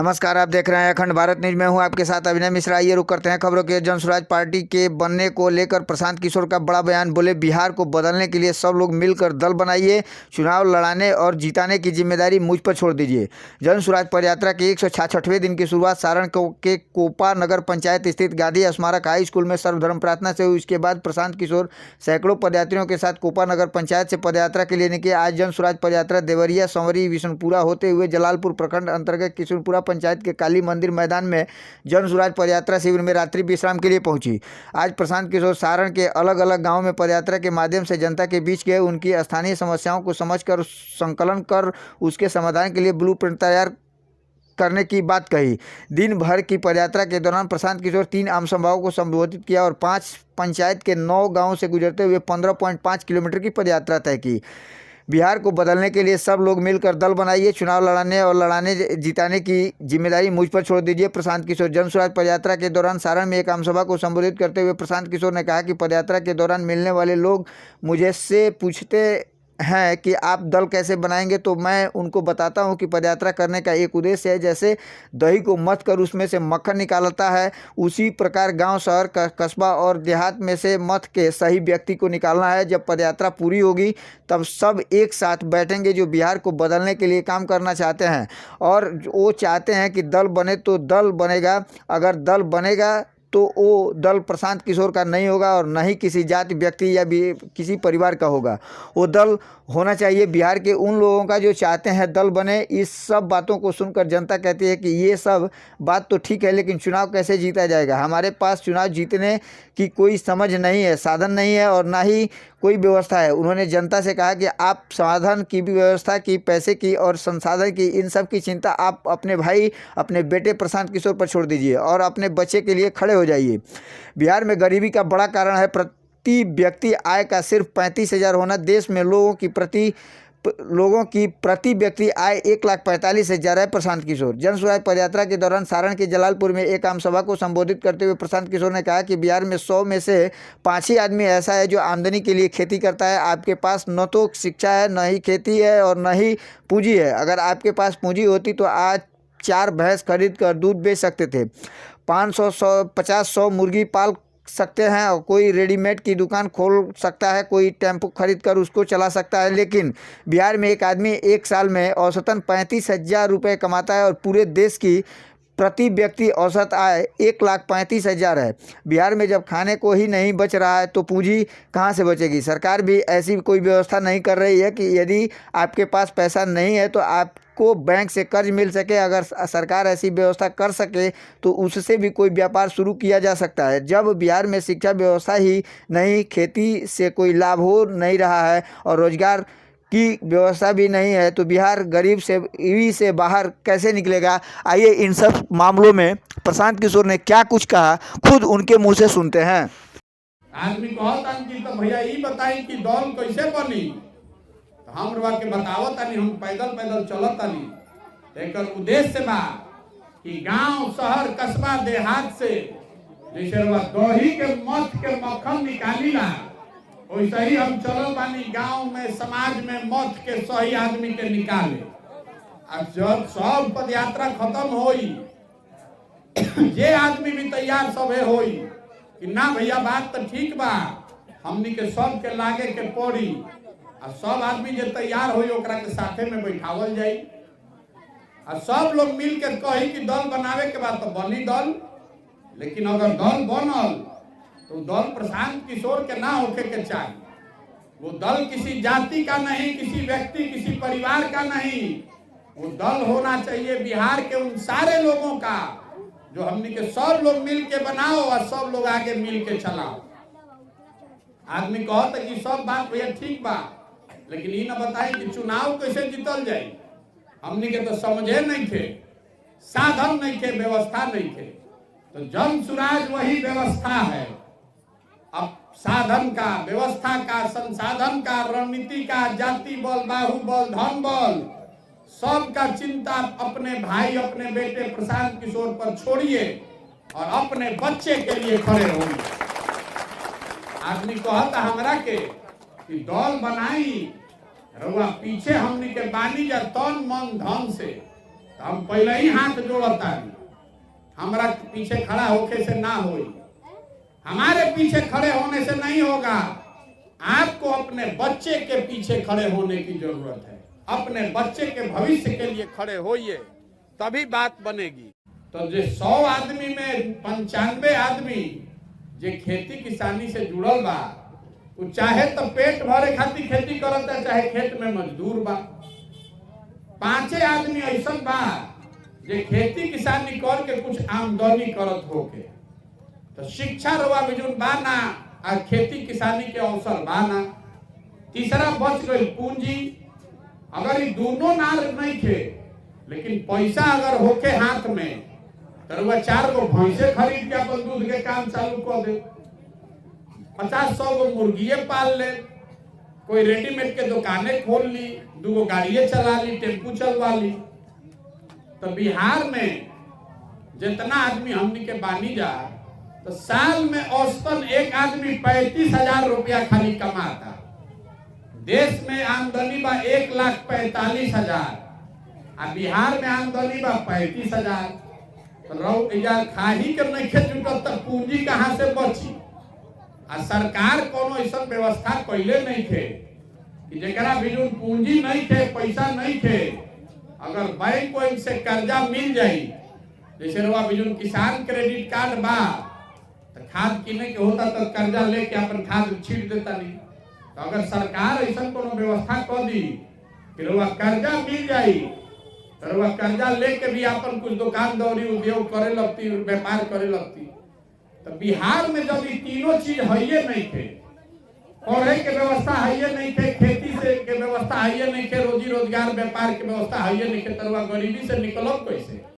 नमस्कार, आप देख रहे हैं अखंड भारत न्यूज में हूं आपके साथ अभिनय मिश्रा। आइए रुक करते हैं खबरों के। जन स्वराज पार्टी के बनने को लेकर प्रशांत किशोर का बड़ा बयान। बोले, बिहार को बदलने के लिए सब लोग मिलकर दल बनाइए, चुनाव लड़ाने और जिताने की जिम्मेदारी मुझ पर छोड़ दीजिए। जन स्वराज पदयात्रा के 166वें दिन की शुरुआत सारण के कोपा नगर पंचायत स्थित गांधी स्मारक हाई स्कूल में सर्वधर्म प्रार्थना से हुई। इसके बाद प्रशांत किशोर सैकड़ों पदयात्रियों के साथ कोपा नगर पंचायत से पदयात्रा के लिए निकले। आज जन स्वराज पदयात्रा देवरिया, संवरी, विष्णुपुरा होते हुए जलालपुर प्रखंड अंतर्गत किशनपुरा पंचायत के काली मंदिर मैदान में जन स्वराज पदयात्रा शिविर में रात्रि विश्राम के लिए पहुंची। आज प्रशांत किशोर सारण के अलग अलग गांवों में पदयात्रा के माध्यम से जनता के बीच गए। उनकी स्थानीय समस्याओं को समझकर संकलन कर उसके समाधान के लिए ब्लूप्रिंट तैयार करने की बात कही। दिन भर की पदयात्रा के दौरान प्रशांत किशोर 3 आम सभाओं को संबोधित किया और 5 पंचायत के 9 गाँव से गुजरते हुए 15.5 किलोमीटर की पदयात्रा तय की। बिहार को बदलने के लिए सब लोग मिलकर दल बनाइए, चुनाव लड़ाने और जिताने की जिम्मेदारी मुझ पर छोड़ दीजिए। प्रशांत किशोर जन स्वराज पदयात्रा के दौरान सारण में एक आमसभा को संबोधित करते हुए प्रशांत किशोर ने कहा कि पदयात्रा के दौरान मिलने वाले लोग मुझसे पूछते हैं कि आप दल कैसे बनाएंगे, तो मैं उनको बताता हूं कि पदयात्रा करने का एक उद्देश्य है। जैसे दही को मथ कर उसमें से मक्खन निकालता है, उसी प्रकार गांव, शहर, कस्बा और देहात में से मथ के सही व्यक्ति को निकालना है। जब पदयात्रा पूरी होगी तब सब एक साथ बैठेंगे जो बिहार को बदलने के लिए काम करना चाहते हैं और वो चाहते हैं कि दल बने तो दल बनेगा। अगर दल बनेगा तो वो दल प्रशांत किशोर का नहीं होगा और न ही किसी जाति, व्यक्ति या भी किसी परिवार का होगा। वो दल होना चाहिए बिहार के उन लोगों का जो चाहते हैं दल बने। इस सब बातों को सुनकर जनता कहती है कि ये सब बात तो ठीक है, लेकिन चुनाव कैसे जीता जाएगा? हमारे पास चुनाव जीतने की कोई समझ नहीं है, साधन नहीं है और ना ही कोई व्यवस्था है। उन्होंने जनता से कहा कि आप साधन की भी व्यवस्था की, पैसे की और संसाधन की, इन सब की चिंता आप अपने भाई, अपने बेटे प्रशांत किशोर पर छोड़ दीजिए और अपने बच्चे के लिए खड़े हो जाइए। बिहार में गरीबी का बड़ा कारण है प्रति व्यक्ति आय का सिर्फ 35,000 होना। देश में लोगों की प्रति व्यक्ति आय 1,45,000 है। प्रशांत किशोर जन स्वराज पदयात्रा के दौरान सारण के जलालपुर में एक आम सभा को संबोधित करते हुए प्रशांत किशोर ने कहा कि बिहार में 100 में से 5 ही आदमी ऐसा है जो आमदनी के लिए खेती करता है। आपके पास न तो शिक्षा है, न ही खेती है और न ही पूंजी है। अगर आपके पास पूंजी होती तो आज 4 भैंस खरीद कर दूध बेच सकते थे, 50-100 मुर्गी पाल सकते हैं और कोई रेडीमेड की दुकान खोल सकता है, कोई टेम्पो खरीद कर उसको चला सकता है। लेकिन बिहार में एक आदमी एक साल में औसतन 35,000 रुपये कमाता है और पूरे देश की प्रति व्यक्ति औसत आय 1,35,000 है। बिहार में जब खाने को ही नहीं बच रहा है तो पूंजी कहाँ से बचेगी? सरकार भी ऐसी कोई व्यवस्था नहीं कर रही है कि यदि आपके पास पैसा नहीं है तो आपको बैंक से कर्ज मिल सके। अगर सरकार ऐसी व्यवस्था कर सके तो उससे भी कोई व्यापार शुरू किया जा सकता है। जब बिहार में शिक्षा व्यवस्था ही नहीं, खेती से कोई लाभ हो नहीं रहा है और रोजगार की व्यवस्था भी नहीं है तो बिहार गरीब से बाहर कैसे निकलेगा? आइए इन सब मामलों में प्रशांत किशोर ने क्या कुछ कहा, खुद उनके मुंह से सुनते हैं। आदमी कहता कि तो भैया ये बताई कि दल कैसे बनी, तो हम रवा के बतावत तानी, हम पैदल चलत तानी। एकर उद्देश्य बा कि गांव, शहर, कस्बा, देहात से जैसे रवा दही के मथ के मक्खन निकालीला, वैसे ही हम चलल बानी गांव में, समाज में मथ के सही आदमी के निकाले। अब जब सब पदयात्रा खत्म होई, जे आदमी भी तैयार सबे होई कि ना भैया बात तो ठीक बा, हमनी के सब के लागे के पड़ी और सब आदमी जे तैयार होई ओकरा के साथे में बैठावल जाई और सब लोग मिल के कही कि दल बनावे के बाद तो बनी दल। लेकिन अगर दल बनल तो दल प्रशांत किशोर के ना होके के चाहिए। वो दल किसी जाति का नहीं, किसी व्यक्ति, किसी परिवार का नहीं। वो दल होना चाहिए बिहार के उन सारे लोगों का जो हमनी के सब लोग मिल के बनाओ और सब लोग आगे मिल के चलाओ। आदमी कहता कि सब बात भैया ठीक बा, लेकिन ये ना बताई कि चुनाव कैसे जीतल जाए। हमनी के तो समझे नहीं थे, साधन नहीं थे, व्यवस्था नहीं थे। तो जन स्वराज वही व्यवस्था है। अब साधन का, व्यवस्था का, संसाधन का, रणनीति का, जाति बल, बाहुबल, धन बल, सबका चिंता अपने भाई, अपने बेटे प्रशांत किशोर पर छोड़िए और अपने बच्चे के लिए खड़े होइए। आदमी कहता हमरा के कि दल बनाई रउआ पीछे हमनी के बानी जा तन मन धन से। तो हम पहले ही हाथ जोड़ता नहीं, हमारा पीछे खड़ा होके से ना होई, हमारे पीछे खड़े होने से नहीं होगा। आपको अपने बच्चे के पीछे खड़े होने की जरूरत है, अपने बच्चे के भविष्य के लिए खड़े होइए, तभी बात बनेगी। तो जो 100 आदमी में 95 आदमी जो खेती किसानी से जुड़ल बा, वो चाहे तो पेट भरे खातिर खेती करता, चाहे खेत में मजदूर बा। 5 आदमी ऐसा बा जे खेती किसानी करके कुछ आमदनी करत होके, तो शिक्षा रवा बिजुन बाना और खेती किसानी के अवसर बाना। तीसरा बच गई पूंजी। अगर ये दोनों ना नहीं थे, लेकिन पैसा अगर होके हाथ में, तो वह 4 गो भैंसे खरीद के अपन दूध के काम चालू कर दे, 50-100 गो मुर्गिए पाल ले, कोई रेडीमेड के दुकानें खोल ली, 2 गो गाड़िए चला ली, टेम्पू चलवा ली। तो बिहार में जितना आदमी हमनी के बानी जा, तो साल में औसतन एक आदमी 35,000 रुपया खाली कमाता। देश में आमदनी बा 1,45,000 और बिहार में आमदनी बा 35,000। तो यार खाही के नहीं जुटत तो पूंजी कहाँ से बची? आ सरकार कोनो ऐसा व्यवस्था कैले नहीं थे कि जरा बिजुन पूंजी नहीं थे, पैसा नहीं थे, अगर बैंक को इनसे कर्जा मिल जाई, जैसे रवा बिजुन किसान क्रेडिट कार्ड बा, तो खाद किने के होता तो कर्जा लेके अपन खाद छीट देता नहीं। तो अगर सरकार ऐसा कोनो व्यवस्था कर दी कि रवा कर्जा मिल जाई, तो रवा कर्जा लेके भी अपन कुछ दुकान दौरी उद्योग करे लगती, व्यापार करे लगती। तो बिहार में जब ये तीनों चीज है नहीं थे, पढ़े के व्यवस्था है नहीं थे, खेती से के व्यवस्था है नहीं थे, रोजी रोजगार व्यापार के व्यवस्था है नहीं थे, तो गरीबी से निकलब कैसे?